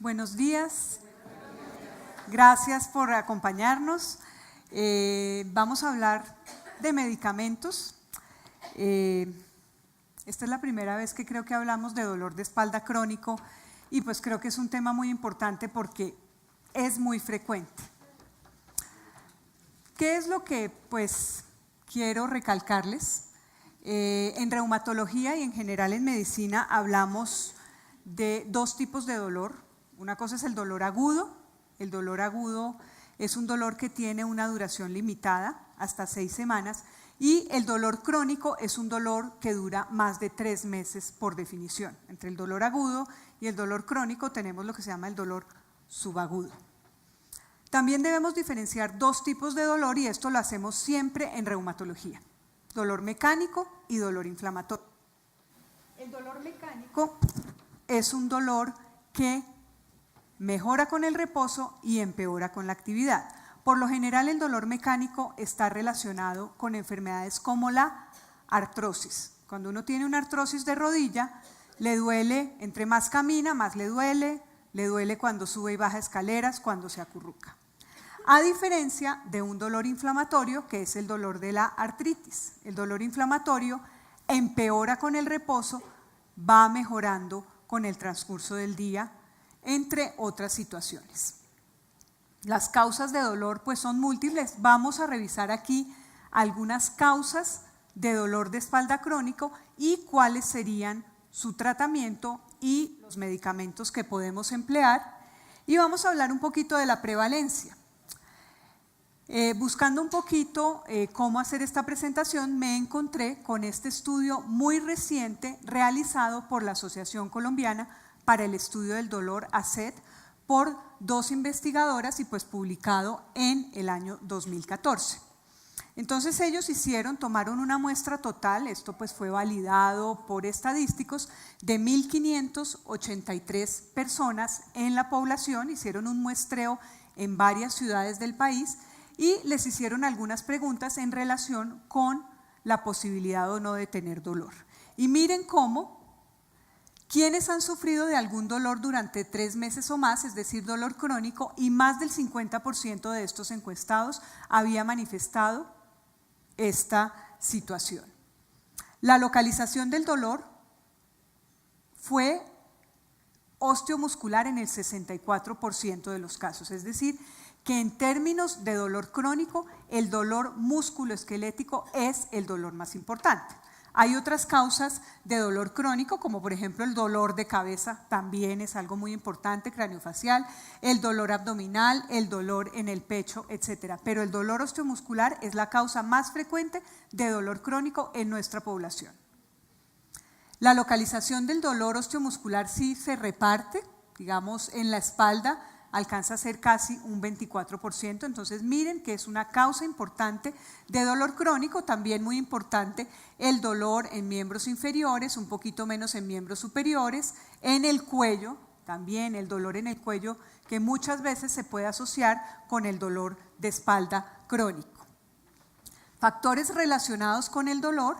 Buenos días. Gracias por acompañarnos. Vamos a hablar de medicamentos. Esta es la primera vez que creo que hablamos de dolor de espalda crónico y pues creo que es un tema muy importante porque es muy frecuente. ¿Qué es lo que pues quiero recalcarles? En reumatología y en general en medicina hablamos de dos tipos de dolor. Una cosa es el dolor agudo. El dolor agudo es un dolor que tiene una duración limitada, hasta 6 semanas, y el dolor crónico es un dolor que dura más de 3 meses por definición. Entre el dolor agudo y el dolor crónico tenemos lo que se llama el dolor subagudo. También debemos diferenciar dos tipos de dolor y esto lo hacemos siempre en reumatología: dolor mecánico y dolor inflamatorio. El dolor mecánico es un dolor que mejora con el reposo y empeora con la actividad. Por lo general el dolor mecánico está relacionado con enfermedades como la artrosis. Cuando uno tiene una artrosis de rodilla, le duele, entre más camina, más le duele cuando sube y baja escaleras, cuando se acurruca. A diferencia de un dolor inflamatorio, que es el dolor de la artritis. El dolor inflamatorio empeora con el reposo, va mejorando con el transcurso del día, entre otras situaciones. Las causas de dolor pues son múltiples. Vamos a revisar aquí algunas causas de dolor de espalda crónico y cuáles serían su tratamiento y los medicamentos que podemos emplear. Y vamos a hablar un poquito de la prevalencia. Buscando un poquito cómo hacer esta presentación, me encontré con este estudio muy reciente realizado por la Asociación Colombiana para el Estudio del Dolor, ACED, por 2 investigadoras y pues publicado en el año 2014. Entonces ellos tomaron una muestra total, esto pues fue validado por estadísticos, de 1.583 personas en la población, hicieron un muestreo en varias ciudades del país y les hicieron algunas preguntas en relación con la posibilidad o no de tener dolor. Y miren cómo quienes han sufrido de algún dolor durante 3 meses o más, es decir, dolor crónico, y más del 50% de estos encuestados había manifestado esta situación. La localización del dolor fue osteomuscular en el 64% de los casos, es decir, que en términos de dolor crónico, el dolor musculoesquelético es el dolor más importante. Hay otras causas de dolor crónico, como por ejemplo el dolor de cabeza, también es algo muy importante, craneofacial, el dolor abdominal, el dolor en el pecho, etc. Pero el dolor osteomuscular es la causa más frecuente de dolor crónico en nuestra población. La localización del dolor osteomuscular sí se reparte, digamos en la espalda, alcanza a ser casi un 24%, entonces miren que es una causa importante de dolor crónico, también muy importante el dolor en miembros inferiores, un poquito menos en miembros superiores, en el cuello, también el dolor en el cuello que muchas veces se puede asociar con el dolor de espalda crónico. Factores relacionados con el dolor,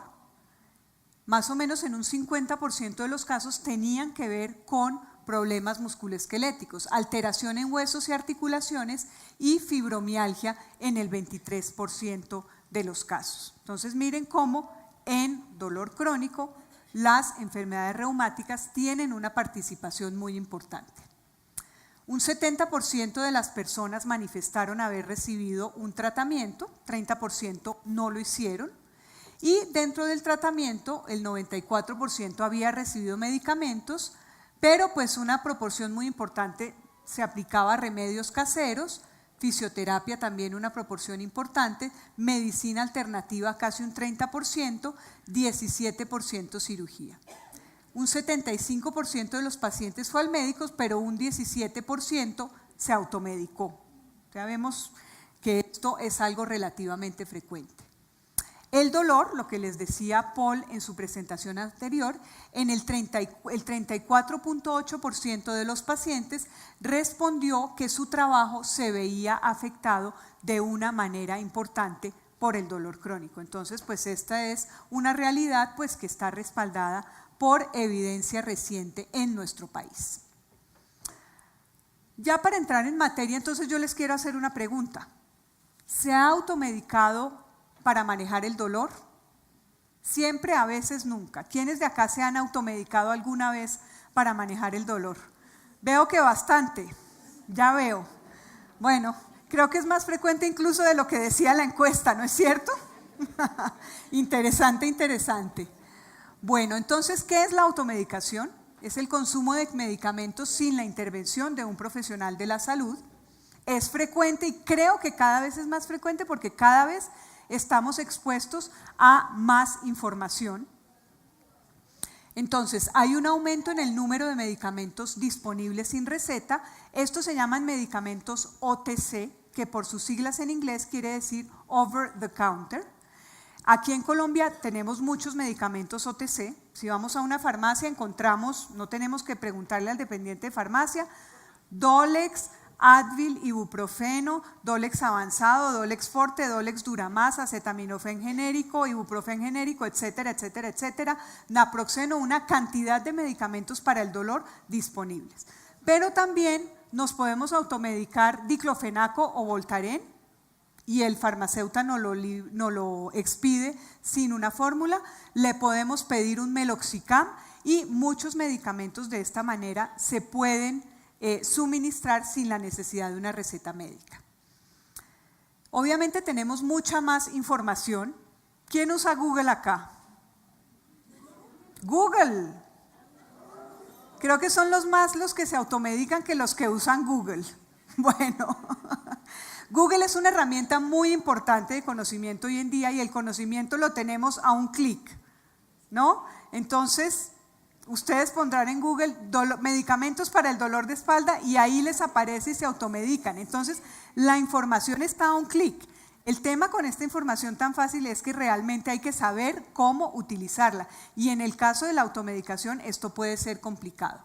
más o menos en un 50% de los casos tenían que ver con problemas musculoesqueléticos, alteración en huesos y articulaciones y fibromialgia en el 23% de los casos. Entonces miren cómo en dolor crónico las enfermedades reumáticas tienen una participación muy importante. Un 70% de las personas manifestaron haber recibido un tratamiento, 30% no lo hicieron, y dentro del tratamiento el 94% había recibido medicamentos, pero pues una proporción muy importante se aplicaba a remedios caseros, fisioterapia también una proporción importante, medicina alternativa casi un 30%, 17% cirugía. Un 75% de los pacientes fue al médico, pero un 17% se automedicó. Ya vemos que esto es algo relativamente frecuente. El dolor, lo que les decía Paul en su presentación anterior, en el 34.8% de los pacientes respondió que su trabajo se veía afectado de una manera importante por el dolor crónico. Entonces, pues esta es una realidad pues que está respaldada por evidencia reciente en nuestro país. Ya para entrar en materia, entonces yo les quiero hacer una pregunta. ¿Se ha automedicado para manejar el dolor? Siempre, a veces, nunca. ¿Quiénes de acá se han automedicado alguna vez para manejar el dolor? Veo que bastante, ya veo. Bueno, creo que es más frecuente incluso de lo que decía la encuesta, ¿no es cierto? Interesante, interesante. Bueno, entonces, ¿qué es la automedicación? Es el consumo de medicamentos sin la intervención de un profesional de la salud. Es frecuente y creo que cada vez es más frecuente porque cada vez estamos expuestos a más información. Entonces, hay un aumento en el número de medicamentos disponibles sin receta. Estos se llaman medicamentos OTC, que por sus siglas en inglés quiere decir over the counter. Aquí en Colombia tenemos muchos medicamentos OTC. Si vamos a una farmacia encontramos, no tenemos que preguntarle al dependiente de farmacia, Dolex, Advil, ibuprofeno, Dolex avanzado, Dolex forte, Dolex Duramax, acetaminofén genérico, ibuprofén genérico, etcétera, etcétera, etcétera, naproxeno, una cantidad de medicamentos para el dolor disponibles. Pero también nos podemos automedicar diclofenaco o Voltaren y el farmacéutico no lo expide sin una fórmula. Le podemos pedir un meloxicam y muchos medicamentos de esta manera se pueden suministrar sin la necesidad de una receta médica. Obviamente tenemos mucha más información. ¿Quién usa Google acá? Google. Creo que son los que se automedican que los que usan Google. Bueno, Google es una herramienta muy importante de conocimiento hoy en día y el conocimiento lo tenemos a un clic, ¿no? Entonces, ustedes pondrán en Google medicamentos para el dolor de espalda y ahí les aparece y se automedican. Entonces, la información está a un clic. El tema con esta información tan fácil es que realmente hay que saber cómo utilizarla. Y en el caso de la automedicación, esto puede ser complicado.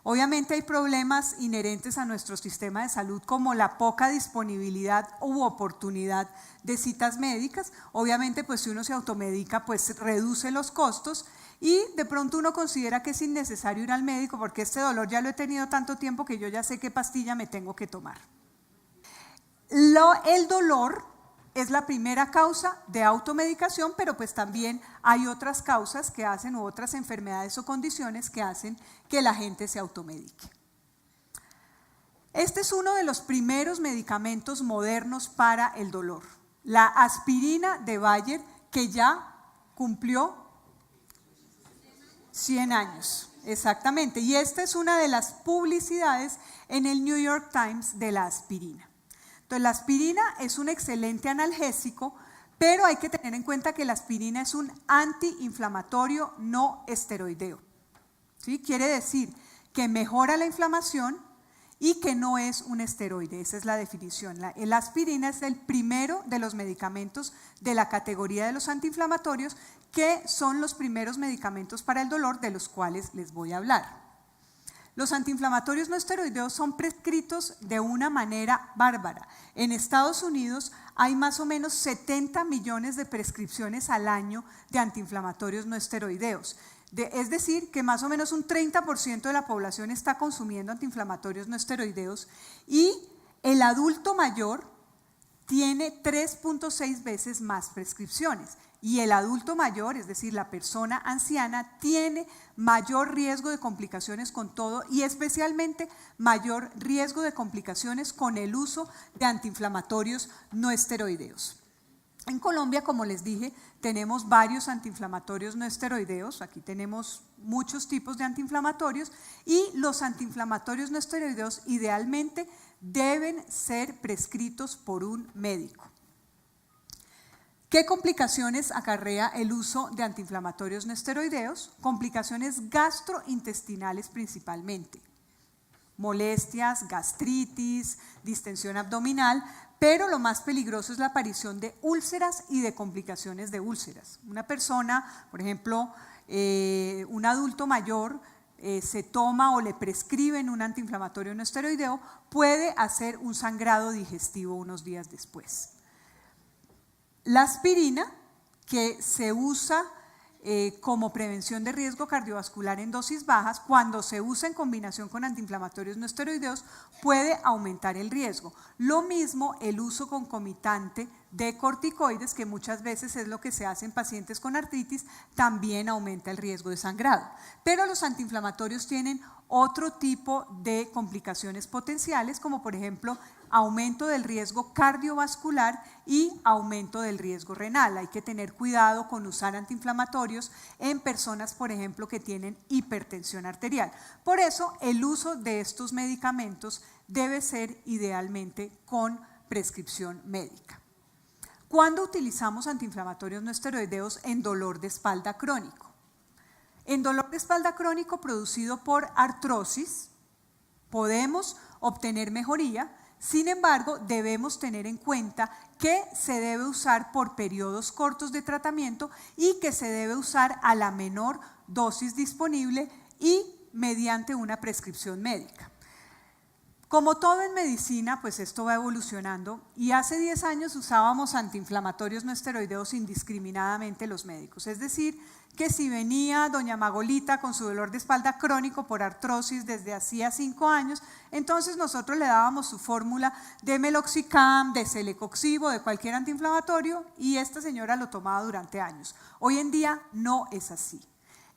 Obviamente hay problemas inherentes a nuestro sistema de salud como la poca disponibilidad u oportunidad de citas médicas. Obviamente, pues si uno se automedica, pues reduce los costos. Y de pronto uno considera que es innecesario ir al médico porque este dolor ya lo he tenido tanto tiempo que yo ya sé qué pastilla me tengo que tomar. El dolor es la primera causa de automedicación, pero pues también hay otras causas que hacen u otras enfermedades o condiciones que hacen que la gente se automedique. Este es uno de los primeros medicamentos modernos para el dolor, la aspirina de Bayer, que ya cumplió 100 años, exactamente. Y esta es una de las publicidades en el New York Times de la aspirina. Entonces, la aspirina es un excelente analgésico, pero hay que tener en cuenta que la aspirina es un antiinflamatorio no esteroideo. ¿Sí? Quiere decir que mejora la inflamación y que no es un esteroide. Esa es la definición. La aspirina es el primero de los medicamentos de la categoría de los antiinflamatorios, que son los primeros medicamentos para el dolor de los cuales les voy a hablar. Los antiinflamatorios no esteroideos son prescritos de una manera bárbara. En Estados Unidos hay más o menos 70 millones de prescripciones al año de antiinflamatorios no esteroideos. Es decir, que más o menos un 30% de la población está consumiendo antiinflamatorios no esteroideos y el adulto mayor tiene 3.6 veces más prescripciones. Y el adulto mayor, es decir, la persona anciana, tiene mayor riesgo de complicaciones con todo y especialmente mayor riesgo de complicaciones con el uso de antiinflamatorios no esteroideos. En Colombia, como les dije, tenemos varios antiinflamatorios no esteroideos. Aquí tenemos muchos tipos de antiinflamatorios y los antiinflamatorios no esteroideos idealmente deben ser prescritos por un médico. ¿Qué complicaciones acarrea el uso de antiinflamatorios no esteroideos? Complicaciones gastrointestinales principalmente, molestias, gastritis, distensión abdominal, pero lo más peligroso es la aparición de úlceras y de complicaciones de úlceras. Una persona, por ejemplo, un adulto mayor, se toma o le prescriben un antiinflamatorio no esteroideo, puede hacer un sangrado digestivo unos días después. La aspirina, que se usa como prevención de riesgo cardiovascular en dosis bajas, cuando se usa en combinación con antiinflamatorios no esteroideos, puede aumentar el riesgo. Lo mismo el uso concomitante de corticoides, que muchas veces es lo que se hace en pacientes con artritis, también aumenta el riesgo de sangrado. Pero los antiinflamatorios tienen otro tipo de complicaciones potenciales, como por ejemplo aumento del riesgo cardiovascular y aumento del riesgo renal. Hay que tener cuidado con usar antiinflamatorios en personas, por ejemplo, que tienen hipertensión arterial. Por eso, el uso de estos medicamentos debe ser idealmente con prescripción médica. ¿Cuándo utilizamos antiinflamatorios no esteroideos en dolor de espalda crónico? En dolor de espalda crónico producido por artrosis, podemos obtener mejoría. Sin embargo, debemos tener en cuenta que se debe usar por periodos cortos de tratamiento y que se debe usar a la menor dosis disponible y mediante una prescripción médica. Como todo en medicina, pues esto va evolucionando y hace 10 años usábamos antiinflamatorios no esteroideos indiscriminadamente los médicos. Es decir, que si venía doña Magolita con su dolor de espalda crónico por artrosis desde hacía 5 años, entonces nosotros le dábamos su fórmula de meloxicam, de celecoxib, de cualquier antiinflamatorio y esta señora lo tomaba durante años. Hoy en día no es así.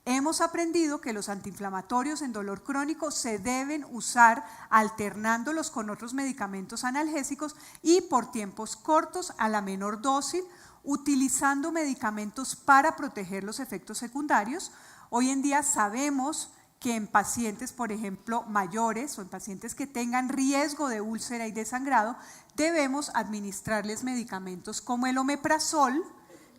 Hemos aprendido que los antiinflamatorios en dolor crónico se deben usar alternándolos con otros medicamentos analgésicos y por tiempos cortos a la menor dosis, utilizando medicamentos para proteger los efectos secundarios. Hoy en día sabemos que en pacientes, por ejemplo, mayores o en pacientes que tengan riesgo de úlcera y de sangrado, debemos administrarles medicamentos como el omeprazol,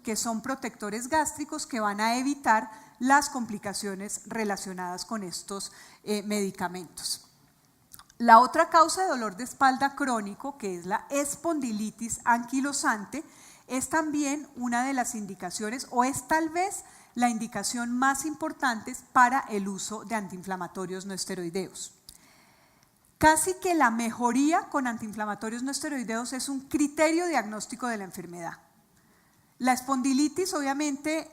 que son protectores gástricos que van a evitar las complicaciones relacionadas con estos medicamentos. La otra causa de dolor de espalda crónico, que es la espondilitis anquilosante, es también una de las indicaciones o es tal vez la indicación más importante para el uso de antiinflamatorios no esteroideos. Casi que la mejoría con antiinflamatorios no esteroideos es un criterio diagnóstico de la enfermedad. La espondilitis obviamente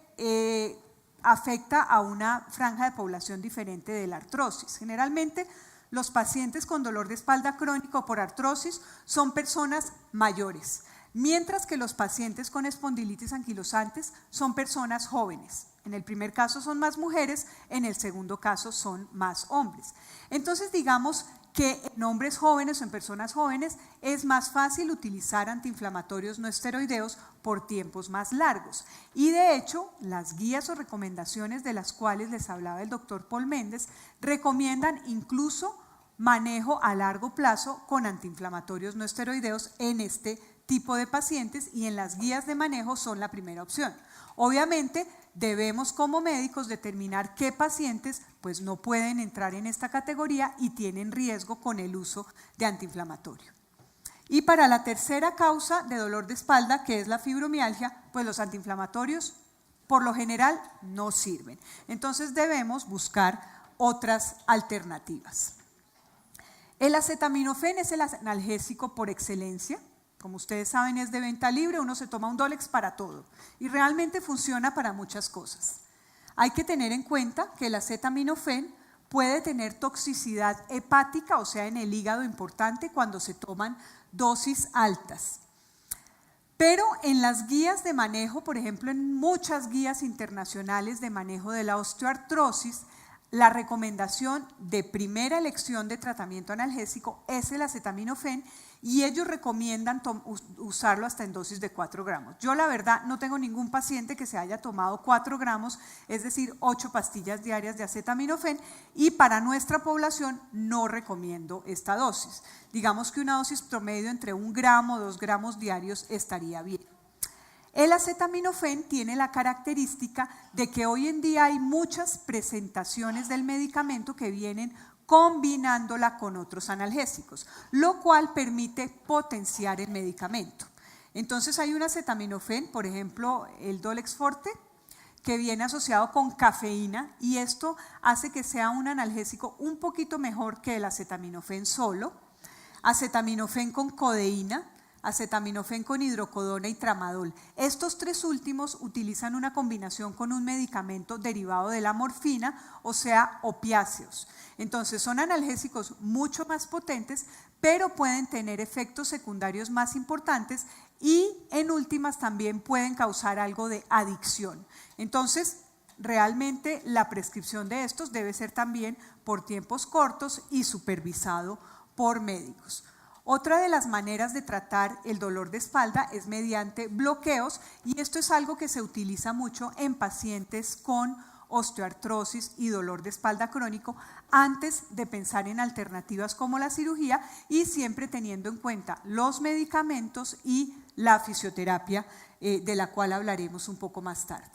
afecta a una franja de población diferente de la artrosis. Generalmente los pacientes con dolor de espalda crónico por artrosis son personas mayores, mientras que los pacientes con espondilitis anquilosantes son personas jóvenes. En el primer caso son más mujeres, en el segundo caso son más hombres. Entonces digamos que en hombres jóvenes o en personas jóvenes es más fácil utilizar antiinflamatorios no esteroideos por tiempos más largos. Y de hecho, las guías o recomendaciones de las cuales les hablaba el doctor Paul Méndez recomiendan incluso manejo a largo plazo con antiinflamatorios no esteroideos en este tipo de pacientes y en las guías de manejo son la primera opción. Obviamente debemos como médicos determinar qué pacientes pues no pueden entrar en esta categoría y tienen riesgo con el uso de antiinflamatorio. Y para la tercera causa de dolor de espalda, que es la fibromialgia, pues los antiinflamatorios por lo general no sirven. Entonces debemos buscar otras alternativas. El acetaminofén es el analgésico por excelencia. Como ustedes saben, es de venta libre, uno se toma un Dolex para todo y realmente funciona para muchas cosas. Hay que tener en cuenta que el acetaminofén puede tener toxicidad hepática, o sea, en el hígado importante cuando se toman dosis altas. Pero en las guías de manejo, por ejemplo, en muchas guías internacionales de manejo de la osteoartrosis, la recomendación de primera elección de tratamiento analgésico es el acetaminofén y ellos recomiendan usarlo hasta en dosis de 4 gramos. Yo la verdad no tengo ningún paciente que se haya tomado 4 gramos, es decir, 8 pastillas diarias de acetaminofén y para nuestra población no recomiendo esta dosis. Digamos que una dosis promedio entre 1 gramo o 2 gramos diarios estaría bien. El acetaminofén tiene la característica de que hoy en día hay muchas presentaciones del medicamento que vienen combinándola con otros analgésicos, lo cual permite potenciar el medicamento. Entonces hay un acetaminofén, por ejemplo el Dolex Forte, que viene asociado con cafeína y esto hace que sea un analgésico un poquito mejor que el acetaminofén solo. Acetaminofén con codeína, acetaminofén con hidrocodona y tramadol. Estos tres últimos utilizan una combinación con un medicamento derivado de la morfina, o sea, opiáceos. Entonces son analgésicos mucho más potentes, pero pueden tener efectos secundarios más importantes y en últimas también pueden causar algo de adicción. Entonces, realmente la prescripción de estos debe ser también por tiempos cortos y supervisado por médicos. Otra de las maneras de tratar el dolor de espalda es mediante bloqueos, y esto es algo que se utiliza mucho en pacientes con osteoartrosis y dolor de espalda crónico antes de pensar en alternativas como la cirugía, y siempre teniendo en cuenta los medicamentos y la fisioterapia, de la cual hablaremos un poco más tarde.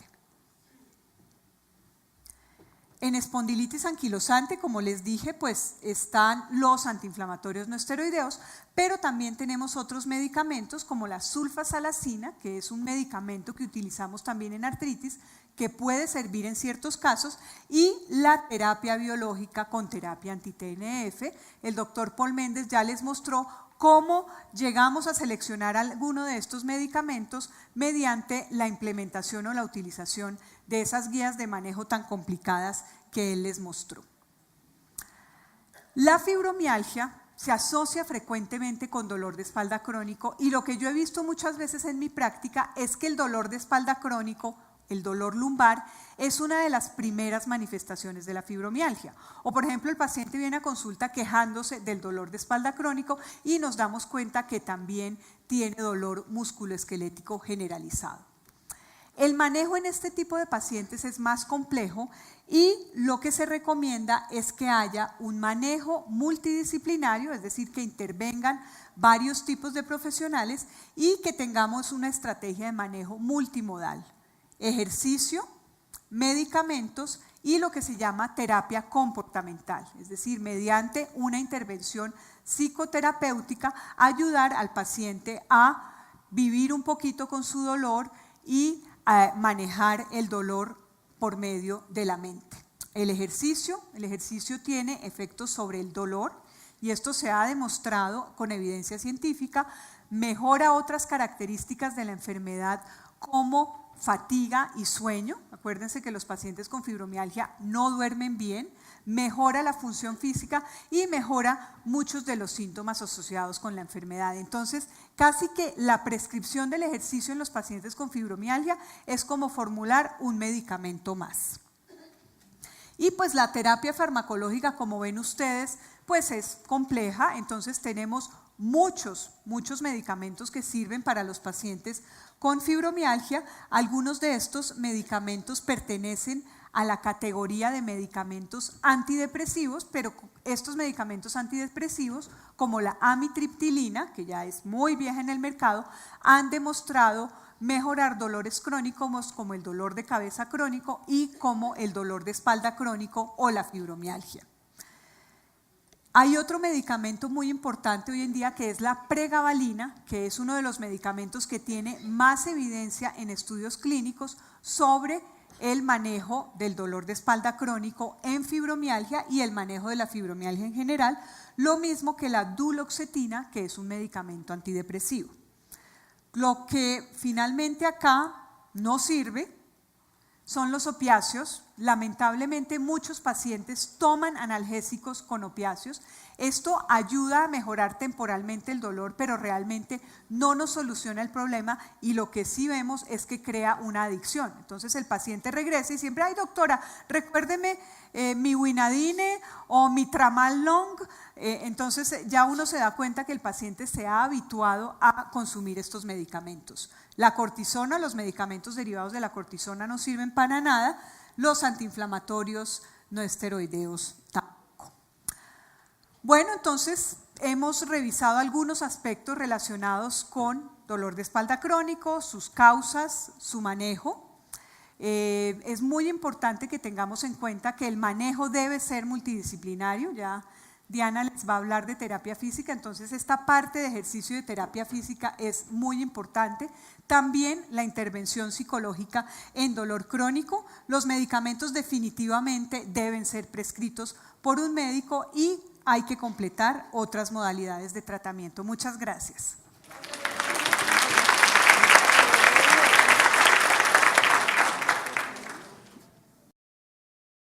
En espondilitis anquilosante, como les dije, pues están los antiinflamatorios no esteroideos, pero también tenemos otros medicamentos como la sulfasalacina, que es un medicamento que utilizamos también en artritis, que puede servir en ciertos casos, y la terapia biológica con terapia anti-TNF. El doctor Paul Méndez ya les mostró cómo llegamos a seleccionar alguno de estos medicamentos mediante la implementación o la utilización de esas guías de manejo tan complicadas que él les mostró. La fibromialgia se asocia frecuentemente con dolor de espalda crónico, y lo que yo he visto muchas veces en mi práctica es que el dolor de espalda crónico, el dolor lumbar, es una de las primeras manifestaciones de la fibromialgia. O por ejemplo, el paciente viene a consulta quejándose del dolor de espalda crónico y nos damos cuenta que también tiene dolor musculoesquelético generalizado. El manejo en este tipo de pacientes es más complejo, y lo que se recomienda es que haya un manejo multidisciplinario, es decir, que intervengan varios tipos de profesionales y que tengamos una estrategia de manejo multimodal: ejercicio, medicamentos y lo que se llama terapia comportamental, es decir, mediante una intervención psicoterapéutica, ayudar al paciente a vivir un poquito con su dolor y a manejar el dolor por medio de la mente. El ejercicio tiene efectos sobre el dolor, y esto se ha demostrado con evidencia científica, mejora otras características de la enfermedad como fatiga y sueño. Acuérdense que los pacientes con fibromialgia no duermen bien, mejora la función física y mejora muchos de los síntomas asociados con la enfermedad. Entonces, casi que la prescripción del ejercicio en los pacientes con fibromialgia es como formular un medicamento más. Y pues la terapia farmacológica, como ven ustedes, pues es compleja. Entonces tenemos muchos medicamentos que sirven para los pacientes con fibromialgia. Algunos de estos medicamentos pertenecen a la categoría de medicamentos antidepresivos, pero estos medicamentos antidepresivos, como la amitriptilina, que ya es muy vieja en el mercado, han demostrado mejorar dolores crónicos como el dolor de cabeza crónico y como el dolor de espalda crónico o la fibromialgia. Hay otro medicamento muy importante hoy en día, que es la pregabalina, que es uno de los medicamentos que tiene más evidencia en estudios clínicos sobre el manejo del dolor de espalda crónico en fibromialgia y el manejo de la fibromialgia en general, lo mismo que la duloxetina, que es un medicamento antidepresivo. Lo que finalmente acá no sirve son los opiáceos. Lamentablemente muchos pacientes toman analgésicos con opiáceos. Esto ayuda a mejorar temporalmente el dolor, pero realmente no nos soluciona el problema, y lo que sí vemos es que crea una adicción. Entonces el paciente regresa y siempre: ay doctora, recuérdeme mi Winadine o mi Tramal Long. Entonces ya uno se da cuenta que el paciente se ha habituado a consumir estos medicamentos. La cortisona, los medicamentos derivados de la cortisona no sirven para nada, los antiinflamatorios no esteroideos tampoco. Bueno, entonces hemos revisado algunos aspectos relacionados con dolor de espalda crónico, sus causas, su manejo. Es muy importante que tengamos en cuenta que el manejo debe ser multidisciplinario. Ya Diana les va a hablar de terapia física, entonces esta parte de ejercicio y de terapia física es muy importante. También la intervención psicológica en dolor crónico. Los medicamentos definitivamente deben ser prescritos por un médico y hay que completar otras modalidades de tratamiento. Muchas gracias.